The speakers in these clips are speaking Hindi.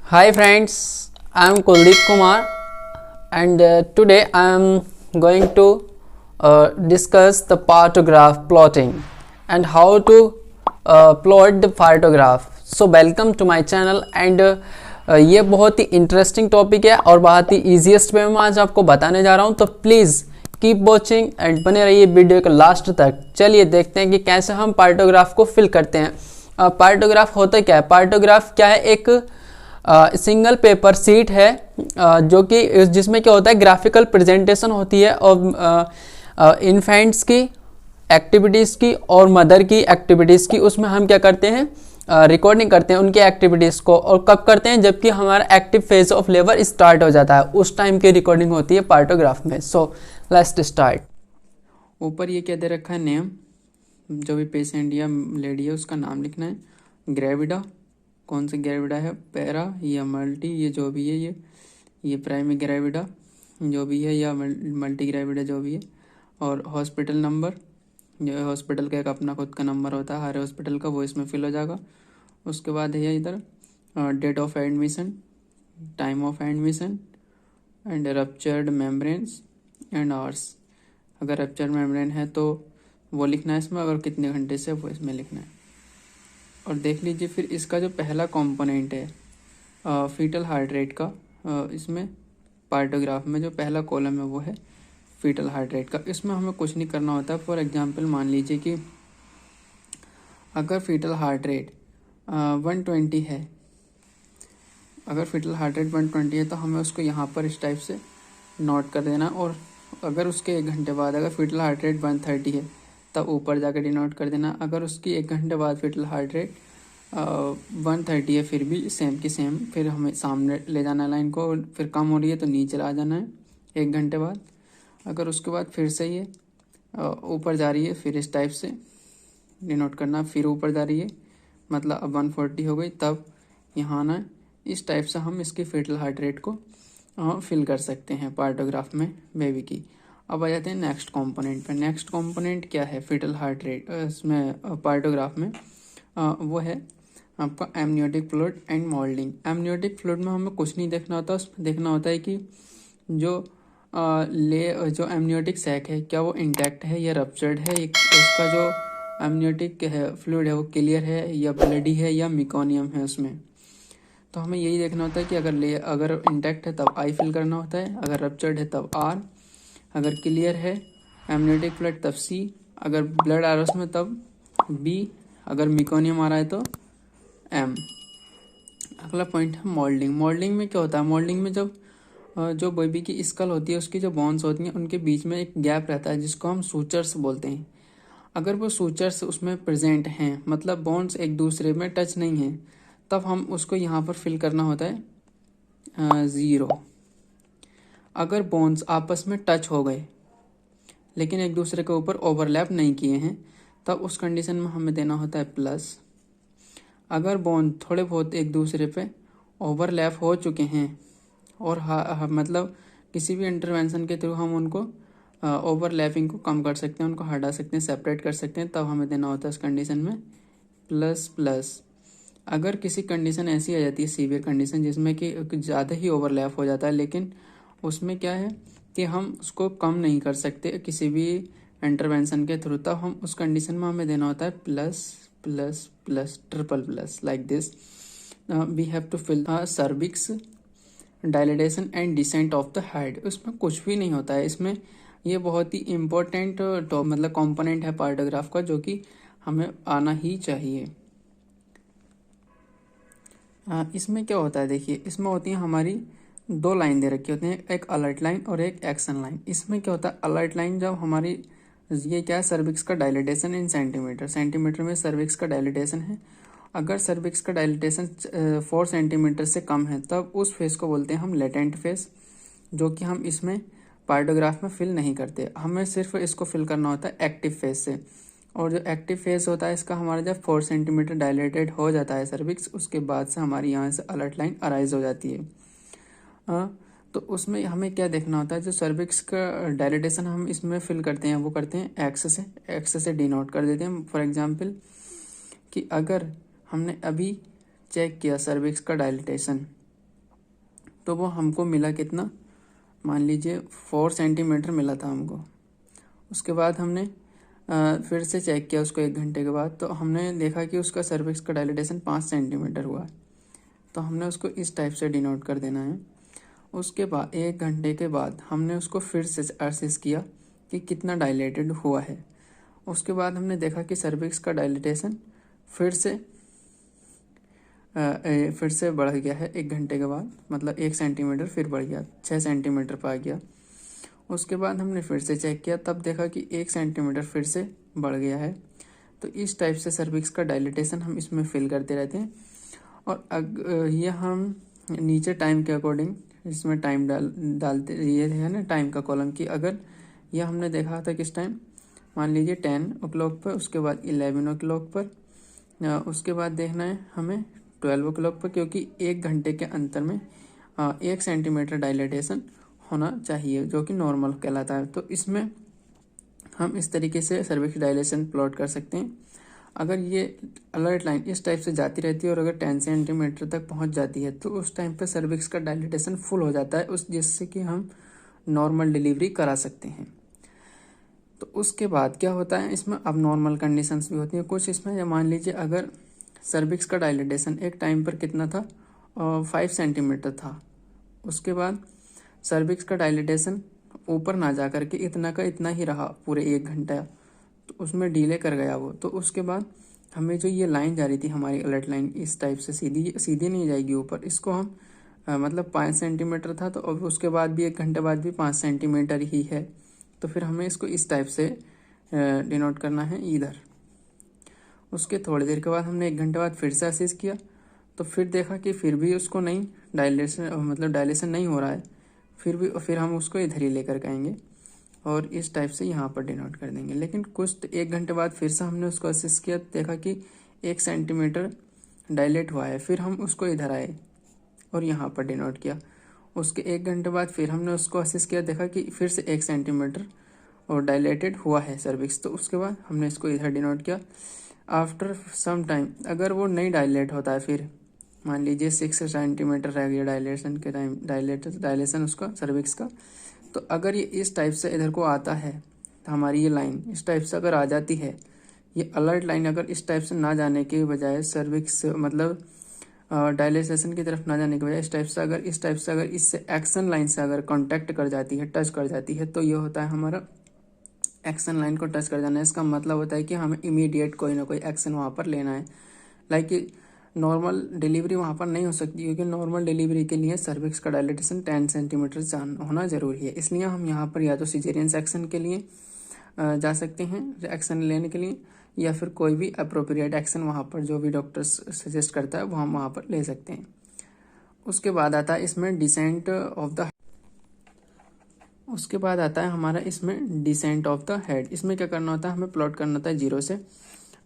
Hi friends, I am Kuldeep Kumar and today I am going to discuss the partograph plotting and how to plot the partograph. So welcome to my channel and ये बहुत ही इंटरेस्टिंग टॉपिक है और बहुत ही ईजीएस्ट वे में आज आपको बताने जा रहा हूँ, तो प्लीज़ कीप वॉचिंग एंड बने रहिए वीडियो के लास्ट तक। चलिए देखते हैं कि कैसे हम पार्टोग्राफ को फिल करते हैं। पार्टोग्राफ होता क्या है? पार्टोग्राफ क्या है? एक सिंगल पेपर सीट है जो कि जिसमें क्या होता है, ग्राफिकल प्रेजेंटेशन होती है और इन्फेंट्स की एक्टिविटीज़ की और मदर की एक्टिविटीज़ की। उसमें हम क्या करते हैं, रिकॉर्डिंग करते हैं उनकी एक्टिविटीज़ को। और कब करते हैं? जबकि हमारा active phase of labour start हो जाता है, उस टाइम की रिकॉर्डिंग होती है पार्टोग्राफ में। So let's start. ऊपर ये क्या दे रखा है, नेम, जो भी पेशेंट या लेडी है उसका नाम लिखना है। ग्रेविडा, कौन सी ग्रेविडा है, पैरा या मल्टी, ये जो भी है, ये प्राइमरी ग्रेविडा जो भी है या मल्टी ग्रेविडा जो भी है। और हॉस्पिटल नंबर, जो हॉस्पिटल का एक अपना खुद का नंबर होता है हर हॉस्पिटल का, वो इसमें फिल हो जाएगा। उसके बाद है इधर date of admission, time of admission and ruptured membranes and hours. अगर रप्चर्ड मेम्ब्रेन है तो वो लिखना है इसमें, अगर कितने घंटे से वो इसमें लिखना है। और देख लीजिए फिर इसका जो पहला कंपोनेंट है फीटल हार्ट रेट का, इसमें पार्टोग्राफ में जो पहला कॉलम है वो है फीटल हार्ट रेट का। इसमें हमें कुछ नहीं करना होता। फॉर एग्जांपल मान लीजिए कि अगर फीटल हार्ट रेट 120 है, अगर फीटल हार्ट रेट 120 है तो हमें उसको यहाँ पर इस टाइप से नोट कर देना। और अगर उसके 1 घंटे बाद अगर फीटल हार्ट रेट 130 है तब ऊपर जाकर डिनोट कर देना। अगर उसकी 1 घंटे बाद फीटल हार्ट रेट 130 है फिर भी सेम की सेम, फिर हमें सामने ले जाना है लाइन को। फिर कम हो रही है तो नीचे ला जाना है 1 घंटे बाद। अगर उसके बाद फिर से ये ऊपर जा रही है फिर इस टाइप से डिनोट करना, फिर ऊपर जा रही है मतलब अब 140 हो गई तब यहाँ आना है। इस टाइप से हम इसकी फीटल हार्ट रेट को फिल कर सकते हैं पार्टोग्राफ में बेबी की। अब आ जाते हैं नेक्स्ट कंपोनेंट पर। नेक्स्ट कंपोनेंट क्या है फीटल हार्ट रेट इसमें पार्टोग्राफ में? वो है आपका amniotic fluid and moulding. Amniotic fluid में हमें कुछ नहीं देखना होता, उसमें देखना होता है कि जो जो एमनियोटिक सैक है क्या वो इंटैक्ट है या रप्चर्ड है, उसका जो एमनियोटिक है फ्लूइड है वो क्लियर है या ब्लडी है या मिकोनियम है उसमें। तो हमें यही देखना होता है कि अगर इंटैक्ट है तब आई फिल करना होता है, अगर रप्चर्ड है तब आर, अगर क्लियर है एमनियोटिक फ्लूइड तब सी, अगर ब्लड आ रहा है उसमें तब बी, अगर मिकोनियम आ रहा है तो एम। अगला पॉइंट है मोल्डिंग। मोल्डिंग में क्या होता है? मोल्डिंग में जब जो बेबी की स्कल होती है उसकी जो बोन्स होती हैं उनके बीच में एक गैप रहता है जिसको हम सूचर्स बोलते हैं। अगर वो सूचर्स उसमें प्रेजेंट हैं, मतलब बोन्स एक दूसरे में टच नहीं हैं, तब हम उसको यहाँ पर फिल करना होता है 0। अगर बोन्स आपस में टच हो गए लेकिन एक दूसरे के ऊपर ओवरलैप नहीं किए हैं तब उस कंडीशन में हमें देना होता है प्लस। अगर बोन थोड़े बहुत एक दूसरे पे ओवरलैप हो चुके हैं और मतलब किसी भी इंटरवेंशन के थ्रू हम उनको ओवरलैपिंग को कम कर सकते हैं, उनको हटा सकते हैं, सेपरेट कर सकते हैं, तब हमें देना होता है उस कंडीशन में प्लस प्लस। अगर किसी कंडीशन ऐसी आ जाती है सीवियर कंडीशन जिसमें कि ज़्यादा ही ओवरलैप हो जाता है लेकिन उसमें क्या है कि हम उसको कम नहीं कर सकते किसी भी इंटरवेंशन के थ्रू, तब हम उस कंडीशन में हमें देना होता है plus plus plus triple plus. Like this we have to fill cervix dilatation and descent of the head. उसमें कुछ भी नहीं होता है इसमें। ये बहुत ही इम्पोर्टेंट मतलब कंपोनेंट है पार्टोग्राफ का जो कि हमें आना ही चाहिए। इसमें क्या होता है देखिए, इसमें होती है हमारी 2 लाइन दे रखी होती हैं, एक अलर्ट लाइन और एक एक्शन लाइन। इसमें क्या होता है, अलर्ट लाइन जब हमारी ये क्या है सर्विक्स का डायलिटेशन इन सेंटीमीटर, सेंटीमीटर में सर्विक्स का डायलिटेशन है। अगर सर्विक्स का डायलिटेशन 4 सेंटीमीटर से कम है तब उस फेस को बोलते हैं हम लेटेंट फेस, जो कि हम इसमें पार्टोग्राफ में फिल नहीं करते। हमें सिर्फ इसको फिल करना होता है एक्टिव फेस से। और जो एक्टिव फेस होता है इसका हमारा जब 4 सेंटीमीटर डायलेटेड हो जाता है सर्विक्स, उसके बाद से हमारी यहाँ से अलर्ट लाइन अराइज हो जाती है। तो उसमें हमें क्या देखना होता है, जो सर्विक्स का डायलेटेशन हम इसमें फिल करते हैं वो करते हैं एक्स से डिनोट कर देते हैं। फॉर एग्जांपल कि अगर हमने अभी चेक किया सर्विक्स का डायलेटेशन तो वो हमको मिला कितना, मान लीजिए 4 सेंटीमीटर मिला था हमको। उसके बाद हमने फिर से चेक किया उसको 1 घंटे के बाद, तो हमने देखा कि उसका सर्विक्स का डायलिटेशन 5 सेंटीमीटर हुआ। तो हमने उसको इस टाइप से डिनोट कर देना है। उसके बाद 1 घंटे के बाद हमने उसको फिर से असेस किया कि कितना डायलेटेड हुआ है। उसके बाद हमने देखा कि सर्विक्स का डायलिटेशन फिर से बढ़ गया है 1 घंटे के बाद, मतलब 1 सेंटीमीटर फिर बढ़ गया, 6 सेंटीमीटर पर आ गया। उसके बाद हमने फिर से चेक किया, तब देखा कि 1 सेंटीमीटर फिर से बढ़ गया है। तो इस टाइप से सर्विक्स का डायलिटेशन हम इसमें फिल करते रहते हैं। और ये हम नीचे टाइम के अकॉर्डिंग इसमें टाइम डालते, ये है ना टाइम का कॉलम की, अगर ये हमने देखा था किस टाइम, मान लीजिए 10 o'clock पर, उसके बाद 11 o'clock पर, उसके बाद देखना है हमें 12 o'clock पर, क्योंकि 1 घंटे के अंतर में 1 सेंटीमीटर डायलिटेशन होना चाहिए, जो कि नॉर्मल कहलाता है। तो इसमें हम इस तरीके से सर्विक्स डायलेशन प्लॉट कर सकते हैं। अगर ये अलर्ट लाइन इस टाइप से जाती रहती है और अगर 10 सेंटीमीटर तक पहुंच जाती है, तो उस टाइम पर सर्विक्स का डायलिटेशन फुल हो जाता है, जिससे कि हम नॉर्मल डिलीवरी करा सकते हैं। तो उसके बाद क्या होता है, इसमें अब नॉर्मल कंडीशंस भी होती हैं कुछ इसमें। मान लीजिए अगर सर्विक्स का डायलिटेशन एक टाइम पर कितना था, 5 सेंटीमीटर था। उसके बाद सर्विक्स का डायलिटेशन ऊपर ना जा करके इतना का इतना ही रहा पूरे 1 घंटा, तो उसमें डिले कर गया वो। तो उसके बाद हमें जो ये लाइन जा रही थी हमारी अलर्ट लाइन, इस टाइप से सीधी नहीं जाएगी ऊपर, इसको हम मतलब 5 सेंटीमीटर था, तो अब उसके बाद भी 1 घंटे बाद भी 5 सेंटीमीटर ही है। तो फिर हमें इसको इस टाइप से डिनोट करना है इधर। उसके थोड़ी देर के बाद हमने 1 घंटे बाद फिर से असेस किया, तो फिर देखा कि फिर भी उसको नहीं डायलेशन नहीं हो रहा है, फिर हम उसको इधर ही लेकर के आएंगे और इस टाइप से यहाँ पर डिनोट कर देंगे। लेकिन कुछ 1 घंटे बाद फिर से हमने उसको असेस किया, देखा कि 1 सेंटीमीटर डायलेट हुआ है, फिर हम उसको इधर आए और यहाँ पर डिनोट किया। उसके 1 घंटे बाद फिर हमने उसको असेस किया, देखा कि फिर से 1 सेंटीमीटर और डायलेटेड हुआ है सर्विक्स, तो उसके बाद हमने इसको इधर डिनोट किया। आफ्टर सम टाइम अगर वो नहीं डायलेट होता है, फिर मान लीजिए 6 सेंटीमीटर रह गया डायलेशन के टाइम, डायलेशन उसका सर्विक्स का, तो अगर ये इस टाइप से इधर को आता है, तो हमारी ये लाइन इस टाइप से अगर आ जाती है, ये अलर्ट लाइन अगर इस टाइप से ना जाने के बजाय सर्विक्स मतलब डायलेशन की तरफ ना जाने के बजाय इस टाइप से अगर इससे एक्शन लाइन से अगर कांटेक्ट कर जाती है, टच कर जाती है, तो ये होता है हमारा एक्शन लाइन को टच कर जाना है। इसका मतलब होता है कि हमें इमीडिएट कोई ना कोई एक्शन वहाँ पर लेना है। लाइक नॉर्मल डिलीवरी वहाँ पर नहीं हो सकती, क्योंकि नॉर्मल डिलीवरी के लिए सर्विक्स का डायलेटेशन 10 सेंटीमीटर होना ज़रूरी है। इसलिए हम यहाँ पर या तो सिजेरियन सेक्शन के लिए जा सकते हैं एक्शन लेने के लिए, या फिर कोई भी अप्रोप्रिएट एक्शन वहाँ पर जो भी डॉक्टर्स सजेस्ट करता है वो हम वहाँ पर ले सकते हैं। उसके बाद आता है इसमें डिसेंट ऑफ द उसके बाद आता है हमारा इसमें डिसेंट ऑफ द हेड। इसमें क्या करना होता है, हमें प्लॉट करना होता है 0 से।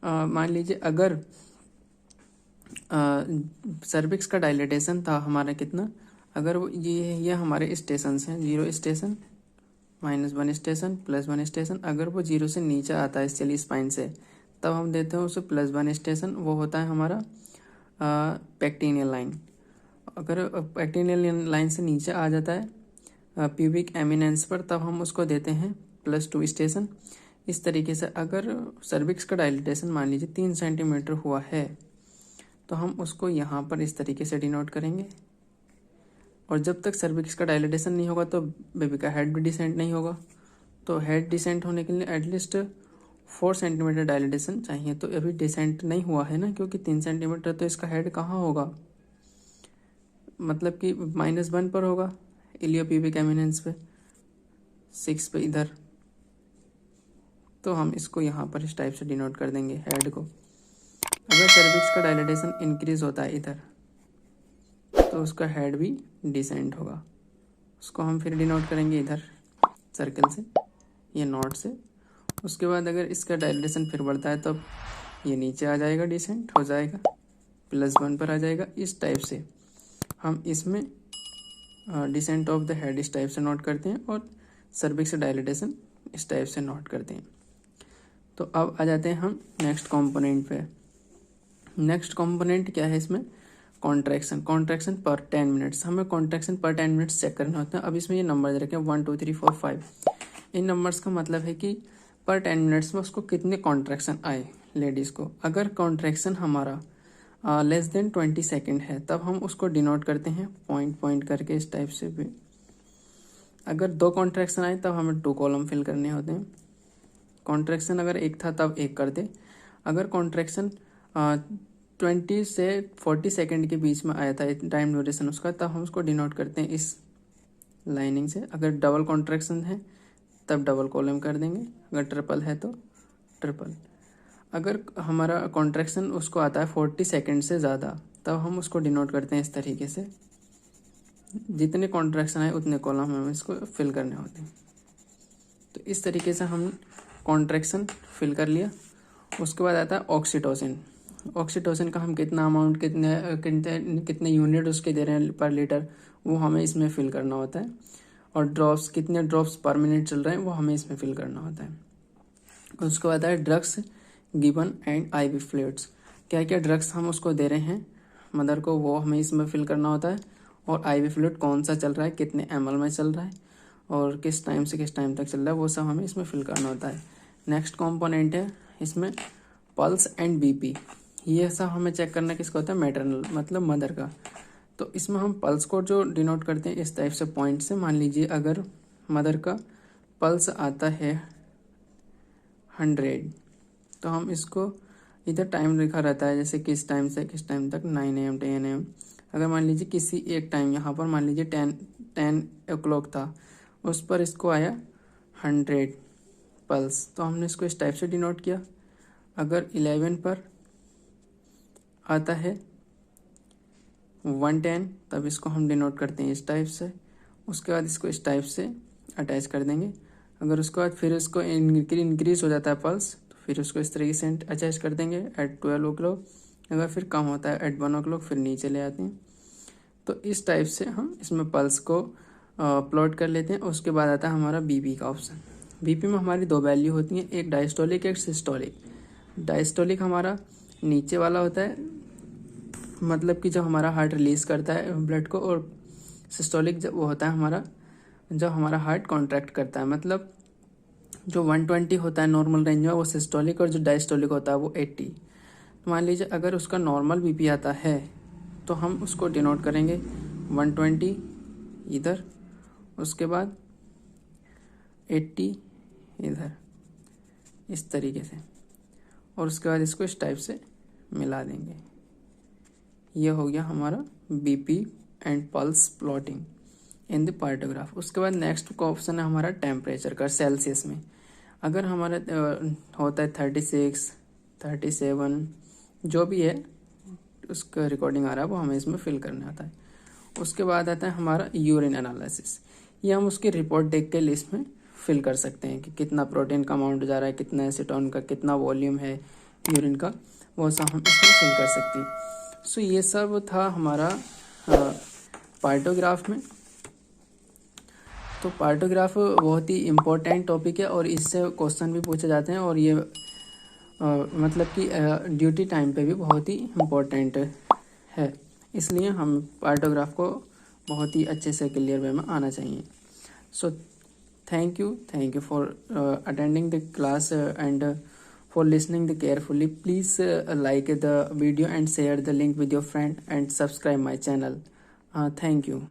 मान लीजिए अगर सर्विक्स का डायलेटेशन था हमारा कितना, अगर वो ये हमारे स्टेशंस हैं, 0 स्टेशन, -1 स्टेशन, +1 स्टेशन। अगर वो 0 से नीचे आता है स्टेली स्पाइन से, तब हम देते हैं उसे +1 स्टेशन, वो होता है हमारा पेक्टिनियल लाइन। अगर पेक्टिनियल लाइन से नीचे आ जाता है प्यूबिक एमिनेंस पर, तब हम उसको देते हैं +2 स्टेशन। इस तरीके से अगर सर्विक्स का डायलिटेशन मान लीजिए 3 सेंटीमीटर हुआ है, तो हम उसको यहाँ पर इस तरीके से डिनोट करेंगे। और जब तक सर्विक्स का डायलिटेशन नहीं होगा तो बेबी का हेड भी डिसेंट नहीं होगा। तो हेड डिसेंट होने के लिए एटलीस्ट 4 सेंटीमीटर डायलिटेशन चाहिए। तो अभी डिसेंट नहीं हुआ है ना, क्योंकि 3 सेंटीमीटर, तो इसका हेड कहाँ होगा, मतलब कि -1 पर होगा, इलियोप्यूबिक एमिनेंस पे, 6 पे इधर। तो हम इसको यहाँ पर इस टाइप से डिनोट कर देंगे हेड को। अगर सर्विक्स का डायलिटेशन इंक्रीज होता है इधर, तो उसका हेड भी डिसेंट होगा। उसको हम फिर डिनोट करेंगे इधर सर्कल से, ये नॉट से। उसके बाद अगर इसका डायलिटेशन फिर बढ़ता है, तब ये नीचे आ जाएगा, डिसेंट हो जाएगा, +1 पर आ जाएगा। इस टाइप से हम इसमें डिसेंट ऑफ द हेड इस टाइप से नोट करते हैं और सर्विक्स डायलिटेशन इस टाइप से नोट करते हैं। तो अब आ जाते हैं हम नेक्स्ट कंपोनेंट पे। नेक्स्ट कंपोनेंट क्या है इसमें, कॉन्ट्रैक्शन पर 10 मिनट्स, हमें कॉन्ट्रैक्शन पर 10 मिनट्स चेक करना होता है। अब इसमें ये नंबर दे रखे हैं 1 2 3 4 5। इन नंबर्स का मतलब है कि पर 10 मिनट्स में उसको कितने कॉन्ट्रैक्शन आए लेडीज़ को। अगर कॉन्ट्रैक्शन हमारा लेस देन 20 सेकेंड है तब हम उसको डिनोट करते हैं पॉइंट करके इस टाइप से भी। अगर 2 कॉन्ट्रैक्शन आए तब हमें 2 कॉलम फिल करने होते हैं। कॉन्ट्रैक्शन अगर 1 था तब 1 कर दे। अगर कॉन्ट्रैक्शन 20 से 40 सेकेंड के बीच में आया था टाइम ड्यूरेशन उसका, तब हम उसको डिनोट करते हैं इस लाइनिंग से। अगर डबल कॉन्ट्रैक्शन है तब डबल कॉलम कर देंगे, अगर ट्रिपल है तो ट्रिपल। अगर हमारा कॉन्ट्रैक्शन उसको आता है 40 सेकेंड से ज़्यादा तब हम उसको डिनोट करते हैं इस तरीके से। जितने कॉन्ट्रैक्शन आए उतने कॉलम हमें इसको फिल करने होते हैं। तो इस तरीके से हम कॉन्ट्रैक्शन फिल कर लिया। उसके बाद आता है ऑक्सीटोसिन। ऑक्सीटोसिन का हम कितना अमाउंट कितने यूनिट उसके दे रहे हैं पर लीटर, वो हमें इसमें फिल करना होता है। और ड्रॉप्स कितने ड्रॉप्स पर मिनट चल रहे हैं वो हमें इसमें फिल करना होता है। उसके बाद है drugs given and ivy fluids. क्या क्या ड्रग्स हम उसको दे रहे हैं मदर को, वो हमें इसमें फिल करना होता है। और आईवी फ्लूइड कौन सा चल रहा है, कितने ml में चल रहा है और किस टाइम से किस टाइम तक चल रहा है, वो सब हमें इसमें फिल करना होता है। नेक्स्ट कॉम्पोनेंट है इसमें पल्स एंड बीपी। ये सब हमें चेक करना किसका होता है, मैटरनल मतलब मदर का। तो इसमें हम पल्स को जो डिनोट करते हैं इस टाइप से पॉइंट से। मान लीजिए अगर मदर का पल्स आता है 100, तो हम इसको इधर टाइम लिखा रहता है जैसे किस टाइम से किस टाइम तक, 9 AM 10 AM। अगर मान लीजिए किसी एक टाइम यहाँ पर मान लीजिए 10 o'clock था, उस पर इसको आया 100 पल्स, तो हमने इसको इस टाइप से डिनोट किया। अगर 11 पर आता है 110 तब इसको हम डिनोट करते हैं इस टाइप से। उसके बाद इसको इस टाइप से अटैच कर देंगे। अगर उसके बाद फिर इसको इंक्रीज हो जाता है पल्स, तो फिर उसको इस तरीके से अटैच कर देंगे एट 12 o'clock। अगर फिर कम होता है एट 1 o'clock, फिर नीचे ले आते हैं। तो इस टाइप से हम इसमें पल्स को प्लॉट कर लेते हैं। उसके बाद आता है हमारा बीपी का ऑप्शन। बीपी में हमारी 2 वैल्यू होती हैं, एक डायस्टोलिक एक सिस्टोलिक। डायस्टोलिक हमारा नीचे वाला होता है, मतलब कि जब हमारा हार्ट रिलीज करता है ब्लड को, और सिस्टोलिक जब वो होता है हमारा जब हमारा हार्ट कॉन्ट्रैक्ट करता है। मतलब जो 120 होता है नॉर्मल रेंज में वो सिस्टोलिक, और जो डायस्टोलिक होता है वो 80। तो मान लीजिए अगर उसका नॉर्मल बीपी आता है तो हम उसको डिनोट करेंगे 120 इधर, उसके बाद 80 इधर, इस तरीके से। और उसके बाद इसको इस टाइप से मिला देंगे। ये हो गया हमारा BP and pulse plotting in the partograph. उसके बाद नेक्स्ट का ऑप्शन है हमारा टेम्परेचर का सेल्सियस में। अगर हमारा होता है 36 37 जो भी है उसका रिकॉर्डिंग आ रहा है वो हमें इसमें फिल करना आता है। उसके बाद आता है हमारा यूरिन एनालिसिस। ये हम उसकी रिपोर्ट देख के लिस्ट में फिल कर सकते हैं कि कितना प्रोटीन का अमाउंट जा रहा है, कितना एसीटोन का, कितना वॉल्यूम है यूरिन का, वो सब हम इसमें फिल कर सकते हैं। सो ये सब था हमारा पार्टोग्राफ में। तो पार्टोग्राफ बहुत ही इम्पोर्टेंट टॉपिक है और इससे क्वेश्चन भी पूछे जाते हैं, और ये मतलब कि ड्यूटी टाइम पे भी बहुत ही इम्पोर्टेंट है। इसलिए हम पार्टोग्राफ को बहुत ही अच्छे से क्लियर वे में आना चाहिए। So thank you for attending the class and for listening the carefully. Please like the video and share the link with your friend and subscribe my channel. Thank you.